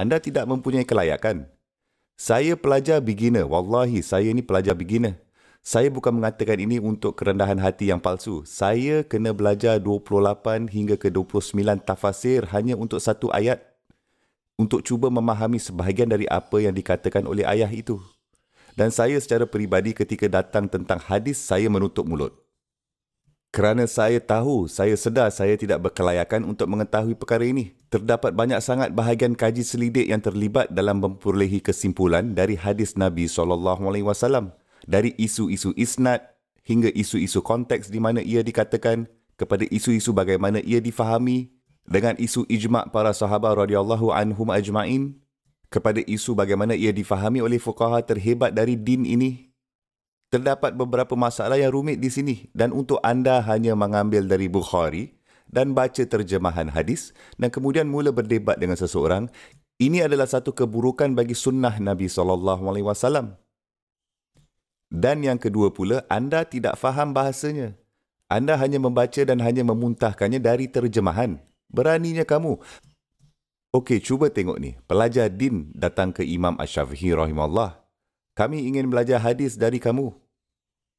Anda tidak mempunyai kelayakan. Saya pelajar beginner. Wallahi, saya ni pelajar beginner. Saya bukan mengatakan ini untuk kerendahan hati yang palsu. Saya kena belajar 28 hingga ke 29 tafsir hanya untuk satu ayat. Untuk cuba memahami sebahagian dari apa yang dikatakan oleh ayah itu. Dan saya secara peribadi ketika datang tentang hadis, saya menutup mulut. Kerana saya tahu, saya sedar saya tidak berkelayakan untuk mengetahui perkara ini. Terdapat banyak sangat bahagian kaji selidik yang terlibat dalam memperolehi kesimpulan dari hadis Nabi SAW. Dari isu-isu isnad hingga isu-isu konteks di mana ia dikatakan, kepada isu-isu bagaimana ia difahami, dengan isu ijma' para sahabat radhiyallahu anhum ajma'in, kepada isu bagaimana ia difahami oleh fuqaha terhebat dari din ini. Terdapat beberapa masalah yang rumit di sini dan untuk anda hanya mengambil dari Bukhari dan baca terjemahan hadis dan kemudian mula berdebat dengan seseorang, ini adalah satu keburukan bagi sunnah Nabi SAW. Dan yang kedua pula, anda tidak faham bahasanya. Anda hanya membaca dan hanya memuntahkannya dari terjemahan. Beraninya kamu. Okey, cuba tengok ni. Pelajar din datang ke Imam Ash-Shafi'i rahimahullah. Kami ingin belajar hadis dari kamu.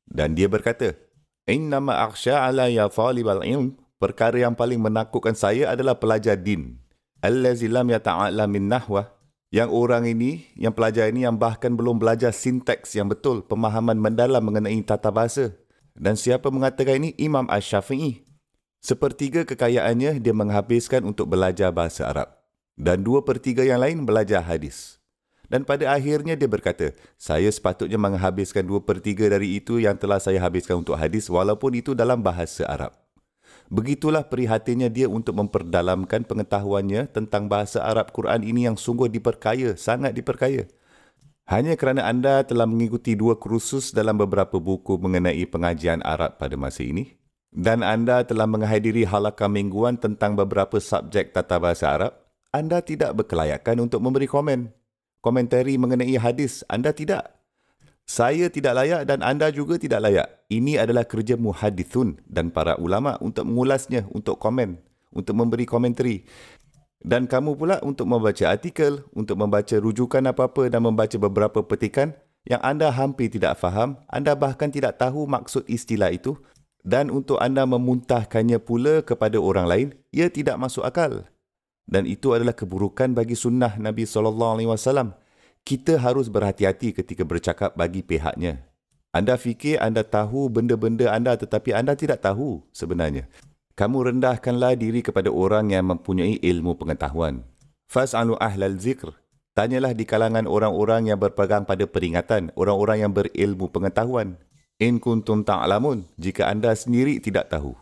Dan dia berkata, Innama akhsha ala ya talibal ilm. Perkara yang paling menakutkan saya adalah pelajar din. Allazi lam yata'ala min nahwah. Yang orang ini, yang pelajar ini yang bahkan belum belajar sinteks yang betul, pemahaman mendalam mengenai tata bahasa. Dan siapa mengatakan ini? Imam Ash-Shafi'i. Sepertiga kekayaannya dia menghabiskan untuk belajar bahasa Arab. Dan 2/3 yang lain belajar hadis. Dan pada akhirnya dia berkata, saya sepatutnya menghabiskan 2/3 dari itu yang telah saya habiskan untuk hadis walaupun itu dalam bahasa Arab. Begitulah prihatinnya dia untuk memperdalamkan pengetahuannya tentang bahasa Arab Quran ini yang sungguh diperkaya, sangat diperkaya. Hanya kerana anda telah mengikuti 2 kursus dalam beberapa buku mengenai pengajian Arab pada masa ini, dan anda telah menghadiri halaqah mingguan tentang beberapa subjek tata bahasa Arab, anda tidak berkelayakan untuk memberi komentari mengenai hadis. Anda tidak. Saya tidak layak dan anda juga tidak layak. Ini adalah kerja muhadithun dan para ulama untuk mengulasnya, untuk komen, untuk memberi komentari. Dan kamu pula untuk membaca artikel, untuk membaca rujukan apa-apa dan membaca beberapa petikan yang anda hampir tidak faham, anda bahkan tidak tahu maksud istilah itu, dan untuk anda memuntahkannya pula kepada orang lain, ia tidak masuk akal. Dan itu adalah keburukan bagi sunnah Nabi SAW. Kita harus berhati-hati ketika bercakap bagi pihaknya. Anda fikir anda tahu benda-benda anda tetapi anda tidak tahu sebenarnya. Kamu rendahkanlah diri kepada orang yang mempunyai ilmu pengetahuan. Fas'alu ahlal zikr. Tanyalah di kalangan orang-orang yang berpegang pada peringatan, orang-orang yang berilmu pengetahuan. In kuntum ta'lamun, jika anda sendiri tidak tahu.